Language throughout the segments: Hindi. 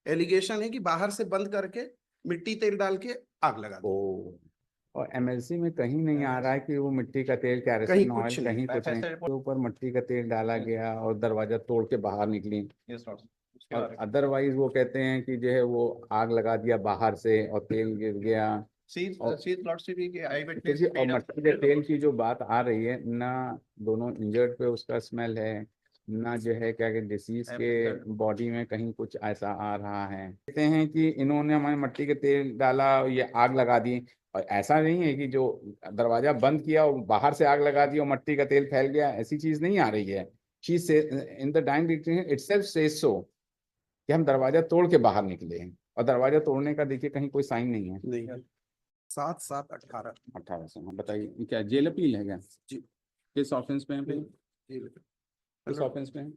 एलिगेशन है कि बाहर से बंद करके मिट्टी तेल डाल के आग लगा दी। ओ, और एमएलसी में कहीं नहीं आ रहा है कि वो मिट्टी का तेल, कहीं कैरोसिन कुछ ऑयल, नहीं। कहीं कुछ नहीं, तो ऊपर मिट्टी का तेल डाला गया और दरवाजा तोड़ के बाहर निकली। और अदरवाइज वो कहते हैं कि जो है वो आग लगा दिया बाहर से और तेल गिर गया। और देखिए, और मट्टी के तेल की जो बात आ रही है ना, दोनों इंजर्ड पे उसका स्मेल है ना, जो है क्या कि डिसीज के बॉडी में कहीं कुछ ऐसा आ रहा है। कहते हैं कि इन्होंने हमारे मट्टी के तेल डाला, ये आग लगा दी। और ऐसा नहीं है कि जो दरवाजा बंद किया और बाहर से आग लगा दी और मट्टी का तेल फैल गया, ऐसी चीज नहीं आ रही है। She says in the dying declaration itself says so कि हम दरवाजा तोड़ के बाहर निकले हैं, और दरवाजा तोड़ने का देखिए कहीं कोई साइन नहीं है। नहीं, 7/7/18। 18 से। हाँ, बताइए क्या जेल अपील है क्या? जी। किस ऑफेंस पे है? जी। किस ऑफेंस पे है?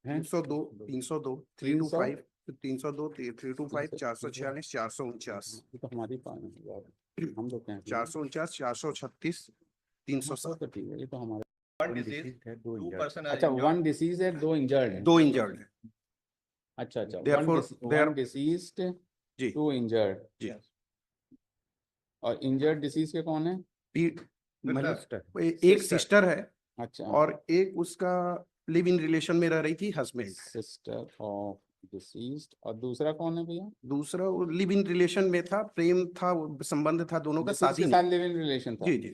302, 302, 325, 302, 325, 446, 449, ये तो हमारी हम लोग क्या 449, 436, 307। तो ठीक है, ये तो हमारा। अच्छा, अच्छा, 1 डिसीज है, 2 इंजर्ड है। 2 इंजर्ड है। अच्छा अच्छा, Therefore, 1 डिसीज्ड, जी 2 इंजर्ड। जी। और इंजर्ड डिसीज के कौन है? मतलब एक सिस्टर है अच्छा, और एक उसका लिव इन रिलेशन में रह रही थी, हस्बैंड। Sister of deceased. और दूसरा कौन है भैया? दूसरा लिव इन रिलेशन में था, प्रेम था, संबंध था दोनों का, शादी के नहीं। साथ लिव इन रिलेशन था। जी जी,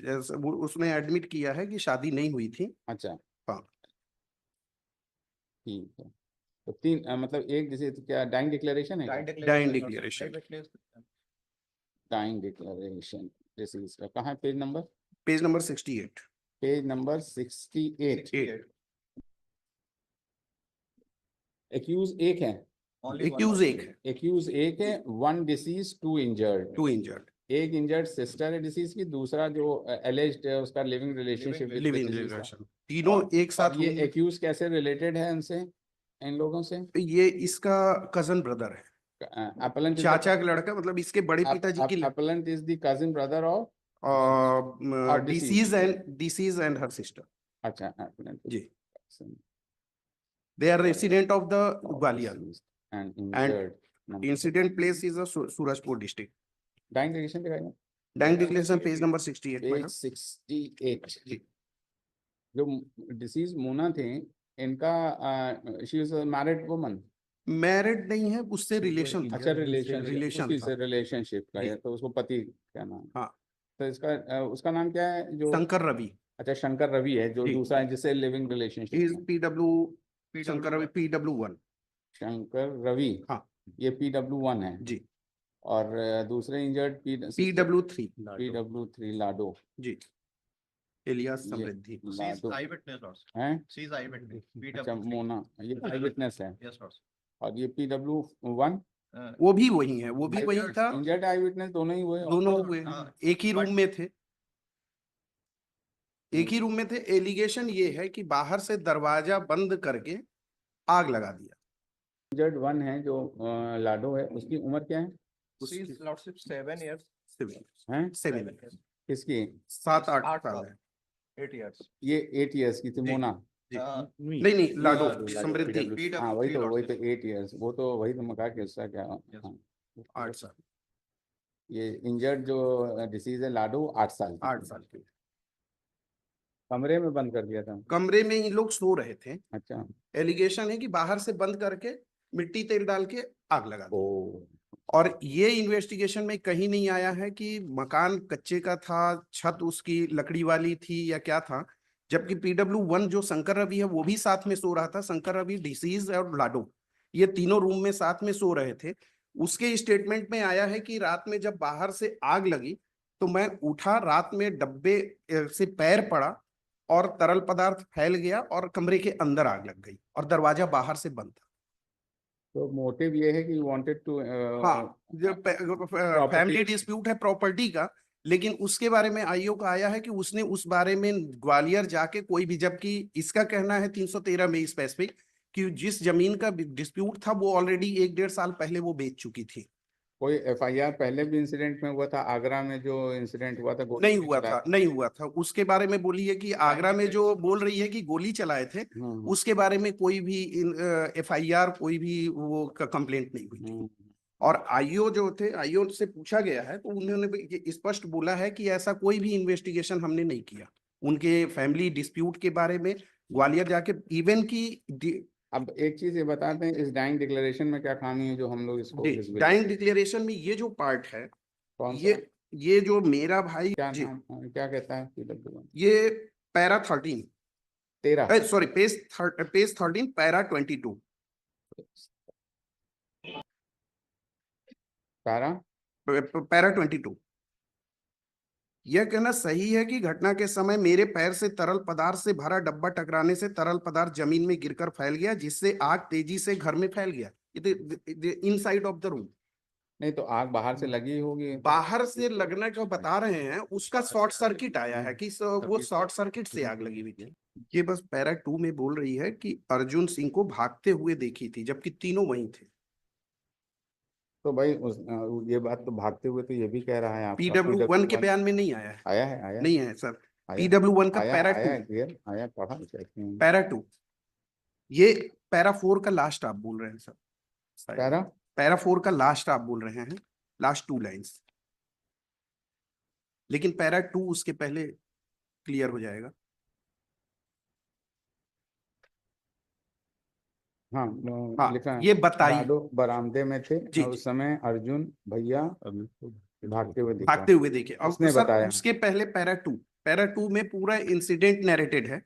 उसने एडमिट किया है कि शादी नहीं हुई थी। अच्छा, हाँ। ठीक है। तो 3 मतलब एक डिसीज क्या डाइंग डिक्लेरेशन है? Dying declaration. Dying declaration deceased का कहाँ है page number? Page number 68। Page number 68। Accused एक है? एक्यूज एक है। एक्यूज एक है। 1 डिसीज, 2 इंजर्ड। 2 इंजर्ड। एक इंजर्ड सिस्टर है डिसीज की, दूसरा जो एलिज्ड है उसका living relationship with live in deceased relation, तीनों एक साथ और ये होंगे। एक्यूज कैसे रिलेटेड है उनसे, इन लोगों से? ये इसका कजन ब्रदर है, appellant is चाचा का लड़का, मतलब इसके बड़े पिताजी की appellant is the cousin brother of deceased and her sister. अच्छा, appellant is जी। cousin they are resident of the Gwalior and and injured। Incident place is Surajpur district. Dying declaration दिखाइए। डाइंग डिक्लेरेशन पेज नंबर 68 में है। पेज 68। जो डिसीज मोना थे, इनका she was a married woman. Married नहीं है, उससे रिलेशन था। अच्छा, रिलेशन था। रिलेशनशिप का जी। है, तो उसको पति क्या नाम? हाँ। तो इसका उसका नाम क्या है जो? शंकर रवि। अच्छा, शंकर रवि है जो जी। दूसरा है जिससे लिविंग रिलेशनशिप इज है। PW Shankar Ravi, PW1। शंकर रवि। हाँ। ये PW1 है। जी। और दूसरे इंजर्ड PW3। PW3 लाडो। जी। इलियास समृद्धि। लाडो है। अच्छा, मोना ये आई विटनेस है। और ये PW1 वो भी वही है, वो भी वही था। इंजर्ड आई विटनेस दोनों ही हुए। दोनों हुए, एक ही रूम में थे। एक ही रूम में थे। एलिगेशन ये है कि बाहर से दरवाजा बंद करके आग लगा दिया। इंजर्ड 1 है जो लाडो है, उसकी उम्र क्या है? 7 years। हैं? 7। किसकी? 7-8 साल है। 8 years। ये 8 इयर्स की थी मोना। नहीं नहीं, लाडो समृद्धि। हाँ, वही तो 8 इयर्स। वो तो वही तो मैं कहा कि उसका क्या। हाँ, 8 साल। ये इंजर्ड जो डिसीज है लाडो 8 साल की। 8 साल की। कमरे में बंद कर दिया था? कमरे में इन लोग सो रहे थे। अच्छा। एलिगेशन है कि बाहर से बंद करके मिट्टी तेल डाल के आग लगा दी। ओ, और ये इन्वेस्टिगेशन में कहीं नहीं आया है कि मकान कच्चे का था, छत उसकी लकड़ी वाली थी या क्या था। जबकि PW1 जो शंकर रवि है वो भी साथ में सो रहा था। शंकर रवि, डिसीज और लाडो, ये तीनों रूम में साथ में सो रहे थे। उसके स्टेटमेंट में आया है कि रात में जब बाहर से आग लगी तो मैं उठा, रात में डब्बे से पैर पड़ा और तरल पदार्थ फैल गया और कमरे के अंदर आग लग गई और दरवाजा बाहर से बंद था। तो मोटिव ये है कि वांटेड टू हाँ, जो फैमिली डिस्प्यूट है प्रॉपर्टी का, लेकिन उसके बारे में आईओ का आया है कि उसने उस बारे में ग्वालियर जाके कोई भी, जबकि इसका कहना है 313 में स्पेसिफिक कि जिस जमीन का डिस्प्यूट था वो ऑलरेडी 1-1.5 साल पहले वो बेच चुकी थी। कोई एफआईआर पहले भी इंसिडेंट में हुआ था, आगरा में जो इंसिडेंट हुआ था गोली नहीं भी हुआ चलाया था, नहीं हुआ था। उसके बारे में बोली है कि आगरा में जो बोल रही है कि गोली चलाए थे, हम्म, उसके बारे में कोई भी एफआईआर, कोई भी वो कंप्लेंट नहीं हुई थी। हम्म, और आईओ जो थे, आईओ से पूछा गया है तो उन्होंने भी ये स्पष्ट बोला है कि ऐसा कोई भी इन्वेस्टिगेशन हमने नहीं किया उनके फैमिली डिस्प्यूट के बारे में। ग्वालियर जाके इवन की अब एक चीज ये बताते हैं, इस डाइंग डिक्लेरेशन में क्या खामी है जो हम लोग इसको disbelieve डाइंग करते हैं? डिक्लेरेशन में ये जो पार्ट है, कौन सा, ये जो मेरा भाई क्या जी, नाम, क्या कहता है PW? ये para 13, 13 sorry page 13 para 22, para para 22। यह कहना सही है कि घटना के समय मेरे पैर से तरल पदार्थ से भरा डब्बा टकराने से तरल पदार्थ जमीन में गिरकर फैल गया, जिससे आग तेजी से घर में फैल गया। इनसाइड ऑफ द रूम, नहीं तो आग बाहर से लगी होगी। बाहर से लगना जो बता रहे हैं उसका शॉर्ट सर्किट आया है कि वो शॉर्ट सर्किट से आग लगी हुई थी। ये बस पैरा 2 में बोल रही है कि अर्जुन सिंह को भागते हुए देखी थी, जबकि तीनों वहीं थे। तो भाई ये बात तो भागते हुए तो ये भी कह रहा है आपका PW1 के बयान में नहीं आया है, आया नहीं है सर। आया PW1 का आया पैरा आया 2, क्लियर आया, पढ़ा चेक पैरा 2, ये पैरा 4 का लास्ट आप बोल रहे हैं सर, पैरा पैरा 4 का लास्ट आप बोल रहे हैं, लास्ट 2 लाइंस, लेकिन पैरा 2 उसके पहले क्लियर हो जाएगा। हाँ हाँ, लिखा है, ये बताइए लाडो बरामदे में थे जी, उस समय अर्जुन भैया भागते हुए दिखा, भागते हुए देखे। अब उसने सर बताया। उसके पहले पैरा टू में पूरा इंसिडेंट नैरेटेड है।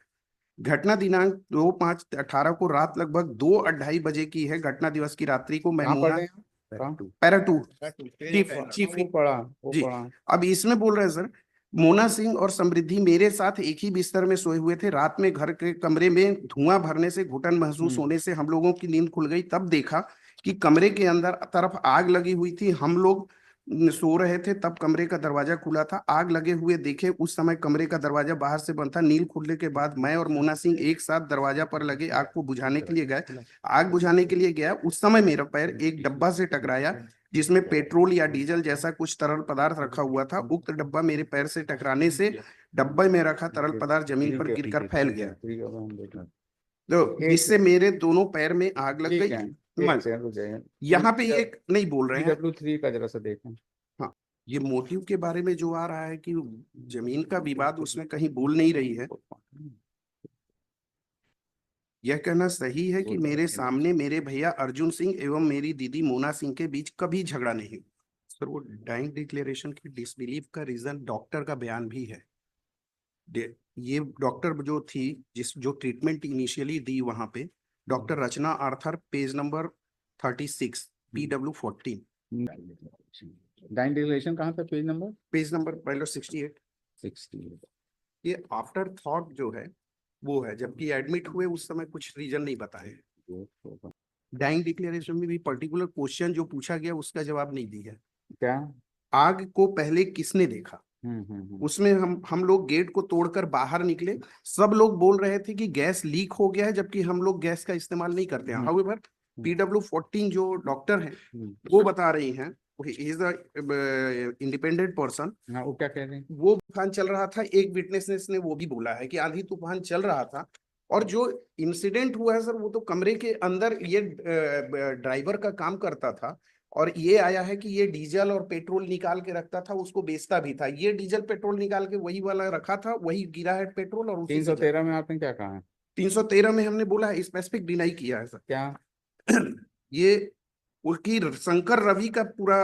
घटना दिनांक 2/5/18 को रात लगभग 2:30 बजे की है। घटना दिवस की रात्रि को मैं कहाँ पढ़ मोना, रहे हैं, कहाँ? पैरा 2 Page चीफ वो पढ़ा, वो जी। पढ़ा। अब इसमें बोल रहे हैं सर, मोना सिंह और समृद्धि मेरे साथ एक ही बिस्तर में सोए हुए थे। रात में घर के कमरे में धुआं भरने से, घुटन महसूस होने से हम लोगों की नींद खुल गई। तब देखा कि कमरे के अंदर तरफ आग लगी हुई थी। हम लोग सो रहे थे, तब कमरे का दरवाजा खुला था। आग लगे हुए देखे, उस समय कमरे का दरवाजा बाहर से बंद था। नींद खुलने के बाद मैं और मोना सिंह एक साथ दरवाजा पर लगे आग को बुझाने के लिए गए। आग बुझाने के लिए गया, उस समय मेरा पैर एक डब्बा से टकराया जिसमें पेट्रोल या डीजल जैसा कुछ तरल पदार्थ रखा हुआ था। उक्त डब्बा मेरे पैर से टकराने से डब्बे में रखा तरल पदार्थ जमीन पर गिरकर फैल गया, तो इससे मेरे दोनों पैर में आग लग गई। यहाँ पे एक नहीं बोल रहे हैं। PW3 का जरा सा देखें। हाँ, ये मोटिव के बारे में जो आ रहा है कि जमीन का विवाद, उसमें कहीं बोल नहीं रही है। यह कहना सही है कि मेरे सामने मेरे भैया अर्जुन सिंह एवं मेरी दीदी मोना सिंह के बीच कभी झगड़ा नहीं हुआ। सर, वो डाइंग डिक्लेरेशन की डिसबिलीफ का रीजन डॉक्टर का बयान भी है। ये डॉक्टर जो थी, जो ट्रीटमेंट इनिशियली दी वहां पे, doctor Rachna Arthur, page number 36, PW14। Dying declaration कहाँ था, पेज नंबर? पेज नंबर पहले 68। ये आफ्टर थॉट जो है वो है, जबकि एडमिट हुए उस समय कुछ रीजन नहीं बताए। डाइंग डिक्लेरेशन में भी पर्टिकुलर क्वेश्चन जो पूछा गया उसका जवाब नहीं दिया। क्या? आग को पहले किसने देखा? उसमें हम लोग गेट को तोड़कर बाहर निकले। सब लोग बोल रहे थे कि गैस लीक हो गया है, जबकि हम लोग गैस का इस्तेमाल नहीं करते हैं। हाउएवर PW14 जो डॉक्टर हैं वो बता रही हैं, इज द इंडिपेंडेंट पर्सन। वो क्या कह रहे हैं? वो तूफान चल रहा था, एक विटनेस ने वो भी बोला है कि आंधी तूफान चल रहा था। और जो इंसिडेंट हुआ है सर, वो तो कमरे के अंदर ये ड्राइवर का काम करता था। और ये आया है कि ये डीजल और पेट्रोल निकाल के रखता था, उसको बेचता भी था। ये डीजल पेट्रोल निकाल के वही वाला रखा था, वही गिरा है पेट्रोल। और 313 में आपने क्या कहा है? 313 में हमने बोला है, स्पेसिफिक डिनाई किया है सर। क्या? ये उसकी शंकर रवि का पूरा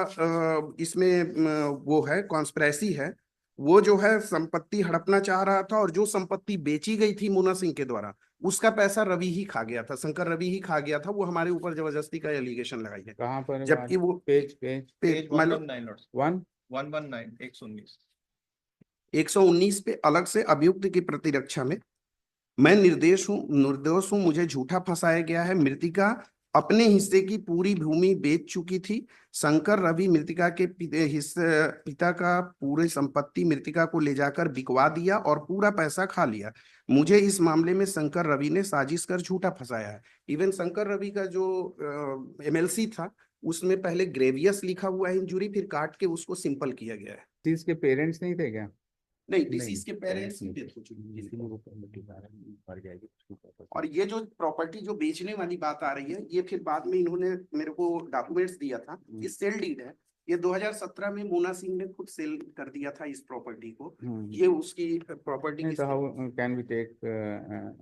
इसमें वो है, कॉन्स्पिरेसी है। वो जो है संपत्ति हड़पना चाह रहा था, और जो संपत्ति बेची गई थी मोना सिंह के द्वारा, उसका पैसा रवि ही खा गया था, शंकर रवि ही खा गया था। वो हमारे ऊपर जबरदस्ती का एलिगेशन लगाई है। कहाँ पर? जबकि वो पेज 119 पे अलग से अभियुक्त की प्रतिरक्षा में, मैं निर्दोष हूं, मुझे झूठा फंसाया गया है। मृतिका अपने हिस्से की पूरी भूमि बेच चुकी थी। शंकर रवि मृतिका के पिता का पूरी संपत्ति मृतिका को ले जाकर बिकवा दिया और पूरा पैसा खा लिया। मुझे इस मामले में शंकर रवि ने साजिश कर झूठा फंसाया है। इवन शंकर रवि का जो MLC था, उसमें पहले ग्रेवियस लिखा हुआ है इंजुरी, फिर काट के उसको सिंपल किया गया है। डिसीज के पेरेंट्स नहीं थे क्या? नहीं, डिसीज के पेरेंट्स की डेथ हो चुकी है। और ये जो प्रॉपर्टी जो बेचने वाली बात आ रही है, ये फिर बाद में इन्होंने मेरे को डॉक्यूमेंट्स दिया था, ये सेल डीड है। ये 2017 में मोना सिंह ने खुद सेल कर दिया था इस प्रॉपर्टी को। ये उसकी प्रॉपर्टी नहीं की तो हाउ कैन वी टेक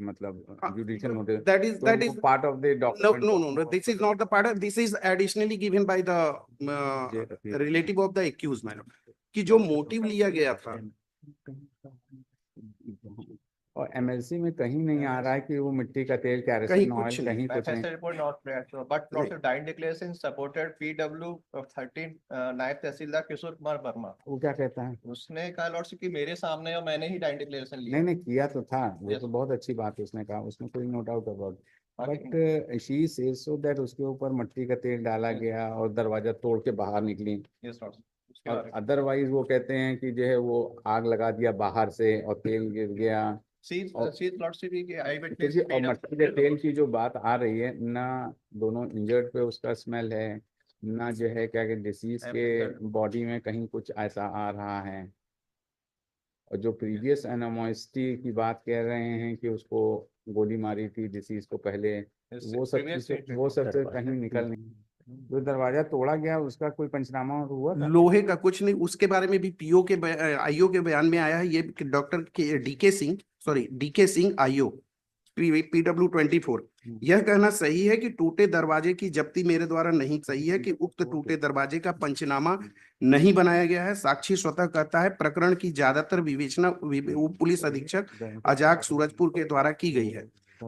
मतलब judicial notice? that is part of the no, document. no, this is not the part. This is additionally given by the relative of the accused, madam, कि जो मोटिव लिया गया था। और एमएलसी में कहीं नहीं आ रहा है कि वो मिट्टी का तेल, कहीं कैरोसिन कुछ ऑयल, नहीं। कहीं कुछ Manifest नहीं। report not clear, but lots of dying declaration supported PW of 13 नायब तहसीलदार किशोर कुमार वर्मा। वो क्या कहता है? उसने कहा लॉर्डशिप की मेरे सामने और मैंने ही डाइंग डिक्लेरेशन लिया। नहीं किया तो था वो, Yes. तो बहुत अच्छी बात है उसने कहा, उसमें कोई नो डाउट अबाउट, बाकी- but she says so that उसके ऊपर मिट्टी का तेल डाला Yes. गया और दरवाजा तोड़ के बाहर निकली। Yes, Lord. उसके और बारे में। अदरवाइज वो कहते हैं कि जो है वो आग लगा दिया बाहर से और तेल गिर गया। She's lordship की आई तो विटनेस जी, और मिट्टी के तेल की जो बात आ रही है ना, दोनों इंजर्ड पे उसका स्मेल है ना, जो है क्या कि डिसीज के बॉडी में कहीं कुछ ऐसा आ रहा है। और जो प्रीवियस एनामोसिटी की बात कह रहे हैं कि उसको गोली मारी थी डिसीज को पहले, वो सब से कहीं निकल नहीं। जो दरवाजा तोड़ा गया उसका कोई पंचनामा हुआ था? लोहे का कुछ नहीं, उसके बारे में भी पीओ के आईओ के बयान में आया है। ये doctor DK Singh IO PW 24, यह कहना सही है कि टूटे दरवाजे की जब्ती मेरे द्वारा नहीं सही है कि उक्त टूटे दरवाजे का पंचनामा नहीं बनाया गया है। साक्षी स्वतः कहता है प्रकरण की ज्यादातर विवेचना उप पुलिस अधीक्षक अजाक सूरजपुर के द्वारा की गई है।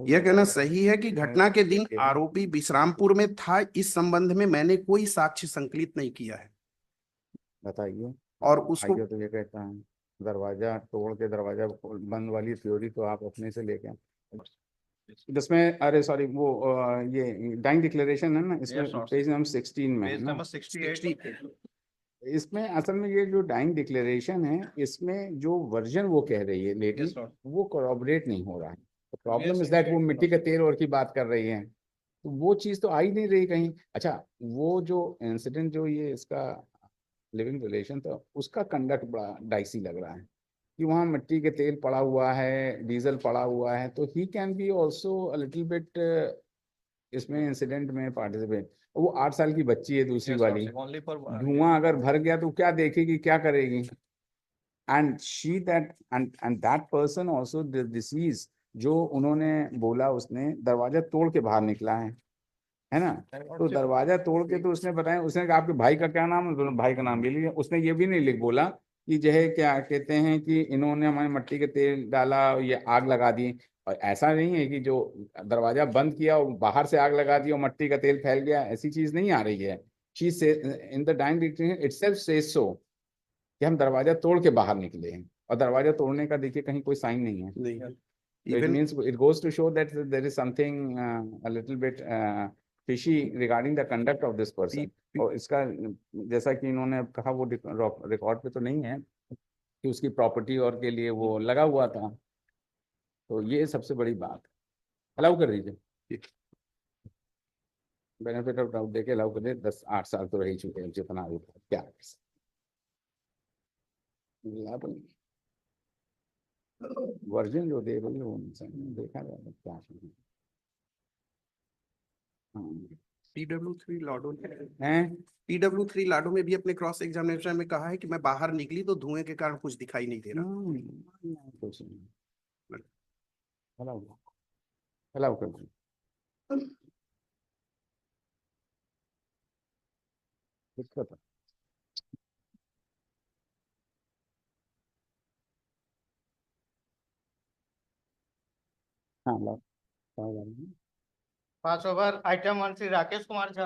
यह कहना सही है कि घटना के दिन आरोपी विश्रामपुर में था। इस संबंध में मैंने कोई साक्ष्य संकलित नहीं किया है। बताइए। और उसको आइए तो ये कहता है दरवाजा तोड़ के दरवाजा बंद वाली थ्योरी तो आप अपने से लेके जिसमें, अरे सॉरी, वो ये डाइंग डिक्लेरेशन है ना, इसमें Yes, sir. पेज नंबर 16 में है पेज ना। नंबर 68। इसमें असल में ये जो डाइंग डिक्लेरेशन है, इसमें जो वर्जन वो कह रही है लेडी, Yes, sir. वो कोऑर्डिनेट नहीं हो रहा है। प्रॉब्लम Yes, इज दैट वो yes, मिट्टी के तेल और की बात कर रही है, तो वो चीज तो आ ही नहीं रही कहीं। अच्छा, वो जो इंसिडेंट जो ये इसका लिविंग रिलेशन था, उसका कंडक्ट बड़ा डाइसी लग रहा है कि वहाँ मिट्टी के तेल पड़ा हुआ है, डीजल पड़ा हुआ है, तो he can be also a little bit इसमें इंसिडेंट में पार्टिसिपेट। वो 8 साल की बच्ची है दूसरी Yes, वाली, sir. Only for धुआं अगर भर गया तो क्या देखेगी, क्या करेगी? And she that and that person also disease, जो उन्होंने बोला उसने दरवाजा तोड़ के बाहर निकला है ना। तो दरवाजा तोड़ के तो उसने बताया, उसने कहा आपके भाई का क्या नाम है, तो भाई का नाम ले लिया। उसने ये भी नहीं लिख बोला कि जो है क्या कहते हैं कि इन्होंने हमारे मिट्टी के तेल डाला, ये आग लगा दी। और ऐसा नहीं है कि जो दरवाजा बंद किया और बाहर से आग लगा दी और मिट्टी का तेल फैल गया, ऐसी चीज नहीं आ रही है। She says in the dying declaration itself says so कि हम दरवाजा तोड़ के बाहर निकले हैं, और दरवाजा तोड़ने का देखिए कहीं कोई साइन नहीं है। नहीं, So it means it goes to show that there is something a little bit fishy regarding the conduct of this person. और इसका जैसा कि इन्होंने कहा, वो रिकॉर्ड पे तो नहीं है कि उसकी प्रॉपर्टी और के लिए वो लगा हुआ था, तो ये सबसे बड़ी बात। अलाउ कर दीजिए, बेनिफिट ऑफ डाउट देके अलाउ कर दे। 10-8 साल तो रह चुके हैं, जितना भी क्या वर्जन जो दे रही है वो देखा जाए क्या PW3 लाडो है। PW3 लाडो में भी अपने क्रॉस एग्जामिनेशन में कहा है कि मैं बाहर निकली तो धुएं के कारण कुछ दिखाई नहीं दे रहा। कुछ नहीं, अलाउ कर दो, दिक्कत है। हाँ, 5 ओवर आइटम 1 श्री राकेश कुमार झा।